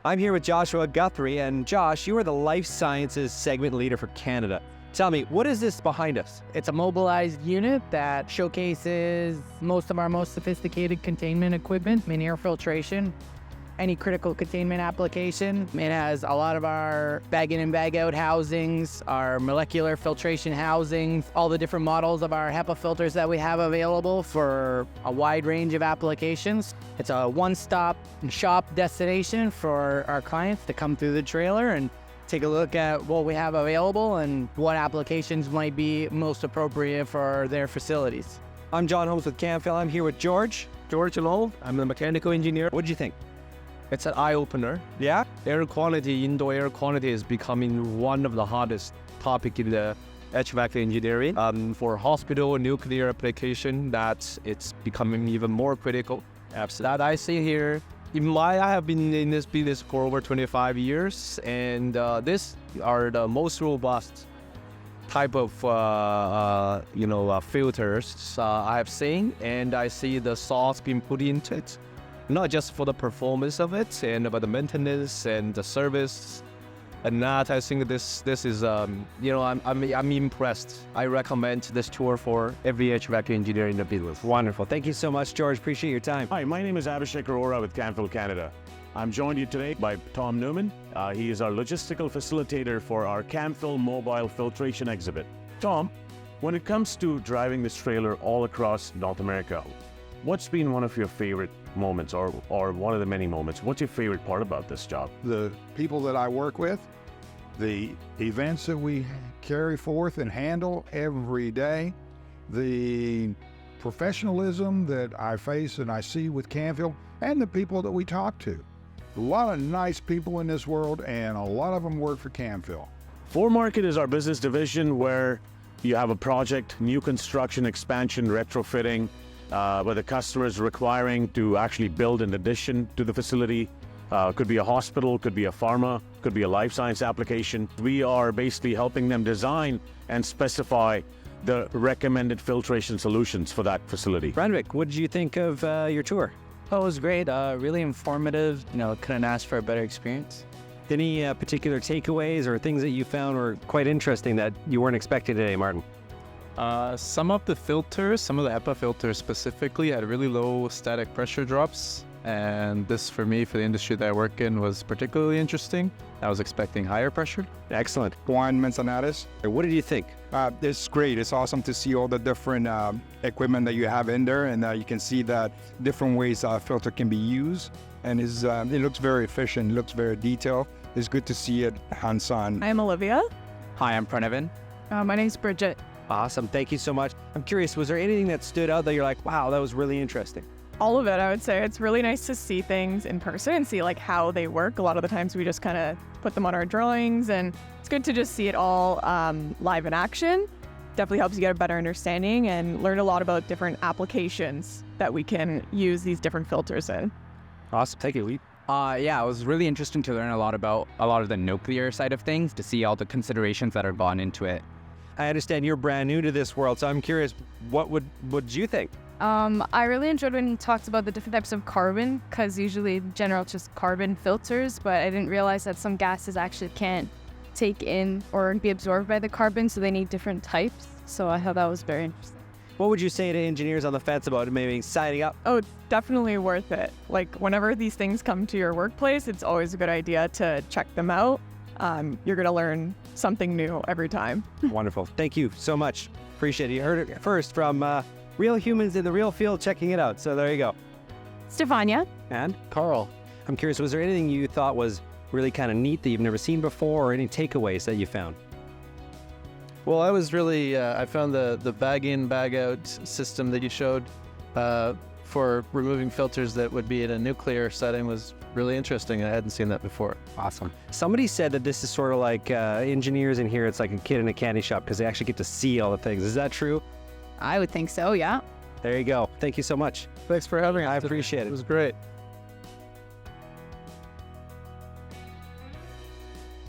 I'm here with Joshua Guthrie, and Josh, you are the Life Sciences Segment Leader for Canada. Tell me, what is this behind us? It's a mobilized unit that showcases most of our most sophisticated containment equipment in air filtration, any critical containment application. It has a lot of our bag-in and bag-out housings, our molecular filtration housings, all the different models of our HEPA filters that we have available for a wide range of applications. It's a one-stop shop destination for our clients to come through the trailer and take a look at what we have available and what applications might be most appropriate for their facilities. I'm John Holmes with Camfil. I'm here with George. George, hello. I'm the mechanical engineer. What did you think? It's an eye-opener. Yeah? Air quality, indoor air quality is becoming one of the hardest topic in the HVAC engineering. For hospital nuclear application, it's becoming even more critical. Absolutely. That I see here. I have been in this business for over 25 years, and these are the most robust type of filters I have seen, and I see the sauce being put into it, not just for the performance of it, and about the maintenance and the service. And that, I think this is I'm impressed. I recommend this tour for every HVAC engineer in the business. Wonderful. Thank you so much, George. Appreciate your time. Hi, my name is Abhishek Arora with Camfil Canada. I'm joined here today by Tom Newman. He is our logistical facilitator for our Camfil Mobile Filtration Exhibit. Tom, when it comes to driving this trailer all across North America, what's been one of your favorite moments or one of the many moments? What's your favorite part about this job? The people that I work with, the events that we carry forth and handle every day, the professionalism that I face and I see with Camfil, and the people that we talk to. A lot of nice people in this world, and a lot of them work for Camfil. Foremarket is our business division where you have a project, new construction, expansion, retrofitting, where the customer is requiring to actually build an addition to the facility. Could be a hospital, could be a pharma, could be a life science application. We are basically helping them design and specify the recommended filtration solutions for that facility. Renwick, what did you think of your tour? Oh, it was great, really informative. Couldn't ask for a better experience. Any particular takeaways or things that you found were quite interesting that you weren't expecting today, Martin? Some of the filters, some of the HEPA filters specifically, had really low static pressure drops. And this, for me, for the industry that I work in, was particularly interesting. I was expecting higher pressure. Excellent. Juan Manzanares. What did you think? It's great. It's awesome to see all the different equipment that you have in there, and you can see that different ways a filter can be used. And it looks very efficient, it looks very detailed. It's good to see it hands-on. I'm Olivia. Hi, I'm Pranavan. My name's Bridget. Awesome. Thank you so much. I'm curious, was there anything that stood out that you're like, wow, that was really interesting? All of it, I would say. It's really nice to see things in person and see like how they work. A lot of the times we just kind of put them on our drawings, and it's good to just see it all live in action. Definitely helps you get a better understanding and learn a lot about different applications that we can use these different filters in. Awesome. Thank you, Lee. Yeah, it was really interesting to learn a lot about a lot of the nuclear side of things, to see all the considerations that are gone into it. I understand you're brand new to this world, so I'm curious, what did you think? I really enjoyed when he talked about the different types of carbon, because usually in general it's just carbon filters, but I didn't realize that some gases actually can't take in or be absorbed by the carbon, so they need different types. So I thought that was very interesting. What would you say to engineers on the fence about maybe signing up? Oh, definitely worth it. Like whenever these things come to your workplace, it's always a good idea to check them out. You're going to learn something new every time. Wonderful. Thank you so much. Appreciate it. You heard it first from real humans in the real field checking it out. So there you go. Stefania. And Carl. I'm curious, was there anything you thought was really kind of neat that you've never seen before, or any takeaways that you found? Well, I was really, I found the bag-in, bag-out system that you showed for removing filters that would be in a nuclear setting was really interesting. I hadn't seen that before. Awesome. Somebody said that this is sort of like engineers in here, it's like a kid in a candy shop because they actually get to see all the things. Is that true? I would think so, yeah. There you go. Thank you so much. Thanks for having us. I appreciate it. It was great.